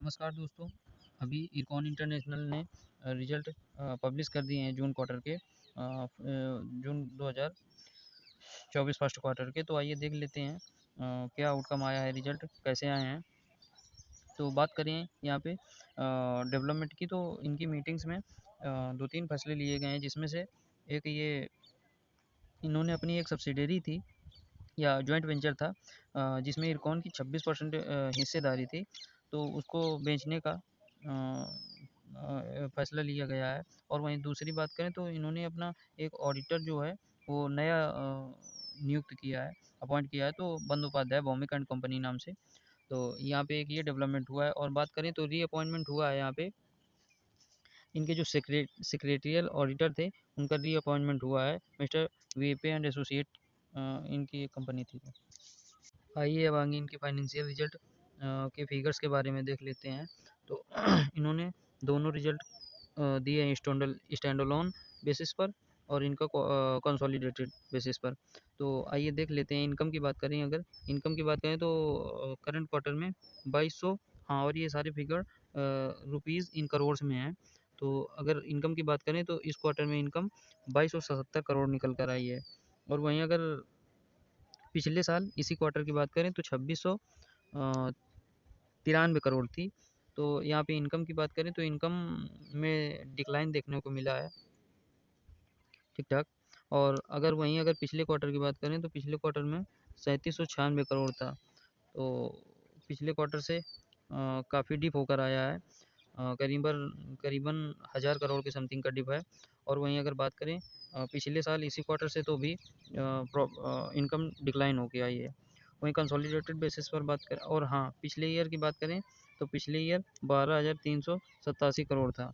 नमस्कार दोस्तों। अभी इरकॉन इंटरनेशनल ने रिज़ल्ट पब्लिश कर दिए हैं जून क्वार्टर के, जून 2024 फर्स्ट क्वार्टर के। तो आइए देख लेते हैं क्या आउटकम आया है, रिज़ल्ट कैसे आए हैं। तो बात करें यहाँ पे डेवलपमेंट की, तो इनकी मीटिंग्स में 2-3 फैसले लिए गए हैं, जिसमें से एक ये इन्होंने अपनी एक सब्सिडियरी थी या जॉइंट वेंचर था, जिसमें इरकॉन की 26% हिस्सेदारी थी, तो उसको बेचने का फैसला लिया गया है। और वहीं दूसरी बात करें तो इन्होंने अपना एक ऑडिटर जो है वो नया नियुक्त किया है, अपॉइंट किया है, तो बंदोपाध्याय भौमिक एंड कंपनी नाम से। तो यहाँ पे एक ये डेवलपमेंट हुआ है। और बात करें तो रीअपॉइंटमेंट हुआ है यहाँ पे, इनके जो सेक्रेटरियल ऑडिटर थे उनका रीअपॉइंटमेंट हुआ है, मिस्टर वीपे एंड एसोसिएट इनकी कंपनी थी। आइए अब आगे इनके फाइनेंशियल रिजल्ट के फिगर्स के बारे में देख लेते हैं। तो इन्होंने दोनों रिजल्ट दिए हैं स्टैंड अलोन बेसिस पर और इनका कंसोलिडेटेड बेसिस पर। तो आइए देख लेते हैं। इनकम की बात करें, अगर इनकम की बात करें तो करंट क्वार्टर में 2200, हाँ, और ये सारे फिगर रुपीज़ इन करोड़ में हैं। तो अगर इनकम की बात करें तो इस क्वार्टर में इनकम 2277 करोड़ निकल कर आई है। और वहीं अगर पिछले साल इसी क्वार्टर की बात करें तो 2693 करोड़ थी। तो यहाँ पे इनकम की बात करें तो इनकम में डिक्लाइन देखने को मिला है, ठीक ठाक। और अगर पिछले क्वार्टर की बात करें तो पिछले क्वार्टर में 3796 करोड़ था। तो पिछले क्वार्टर से काफ़ी डिप होकर आया है, करीबन 1000 करोड़ के समथिंग का डिप है। और वहीं अगर बात करें पिछले साल इसी क्वार्टर से, तो भी इनकम डिक्लाइन होके आई है। वहीं कंसोलिडेटेड बेसिस पर बात करें, और हाँ, पिछले ईयर की बात करें तो पिछले ईयर 12,387 करोड़ था।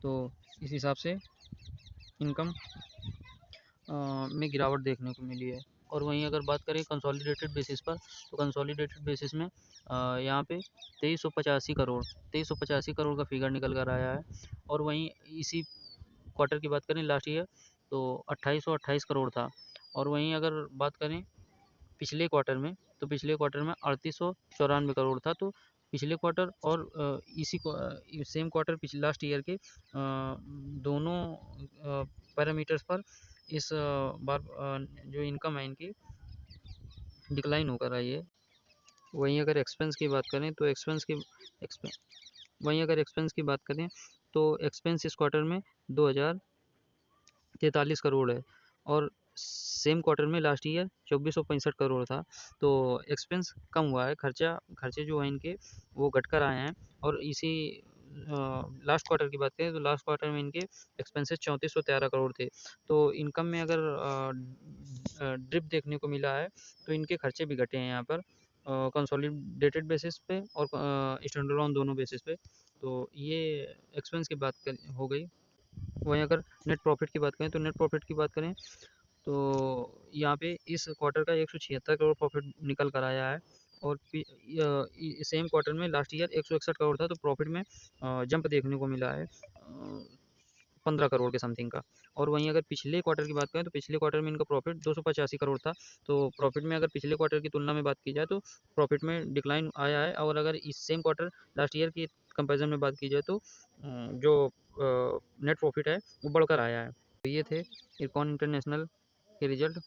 तो इस हिसाब से इनकम में गिरावट देखने को मिली है। और वहीं अगर बात करें कंसोलिडेटेड बेसिस पर, तो कंसोलिडेटेड बेसिस में यहाँ पे 2385 करोड़ का फिगर निकल कर आया है। और वहीं इसी क्वार्टर की बात करें लास्ट ईयर, तो 2828 करोड़ था। और वहीं अगर बात करें पिछले क्वार्टर में, तो पिछले क्वार्टर में 3894 करोड़ था। तो पिछले क्वार्टर और इसी सेम क्वार्टर पिछले लास्ट ईयर के दोनों पैरामीटर्स पर इस बार जो इनकम है इनकी डिक्लाइन होकर आई है। वहीं अगर एक्सपेंस की बात करें तो एक्सपेंस की बात करें तो एक्सपेंस इस क्वार्टर में 2043 करोड़ है। और सेम क्वार्टर में लास्ट ईयर 2465 करोड़ था। तो एक्सपेंस कम हुआ है, खर्चे जो हैं इनके वो घटकर आए हैं। और इसी लास्ट क्वार्टर की बात करें तो लास्ट क्वार्टर में इनके एक्सपेंसेस 3413 करोड़ थे। तो इनकम में अगर ड्रिप देखने को मिला है, तो इनके खर्चे भी घटे हैं यहाँ पर कंसोलिडेटेड बेसिस पे और स्टैंडअलोन दोनों बेसिस पे। तो ये एक्सपेंस की बात हो गई। वहीं अगर नेट प्रॉफिट की बात करें तो नेट प्रॉफिट की बात करें तो यहाँ पे इस क्वार्टर का 176 करोड़ प्रॉफिट निकल कर आया है। और सेम क्वार्टर में लास्ट ईयर 161 करोड़ था। तो प्रॉफिट में जंप देखने को मिला है 15 करोड़ के समथिंग का। और वहीं अगर पिछले क्वार्टर की बात करें तो पिछले क्वार्टर में इनका प्रॉफिट 285 करोड़ था। तो प्रॉफिट में अगर पिछले क्वार्टर की तुलना में बात की जाए तो प्रॉफिट में डिक्लाइन आया है। और अगर इस सेम क्वार्टर लास्ट ईयर की कंपैरिजन में बात की जाए तो जो नेट प्रॉफिट है वो बढ़कर आया है। तो ये थे इरकॉन इंटरनेशनल के रिजल्ट।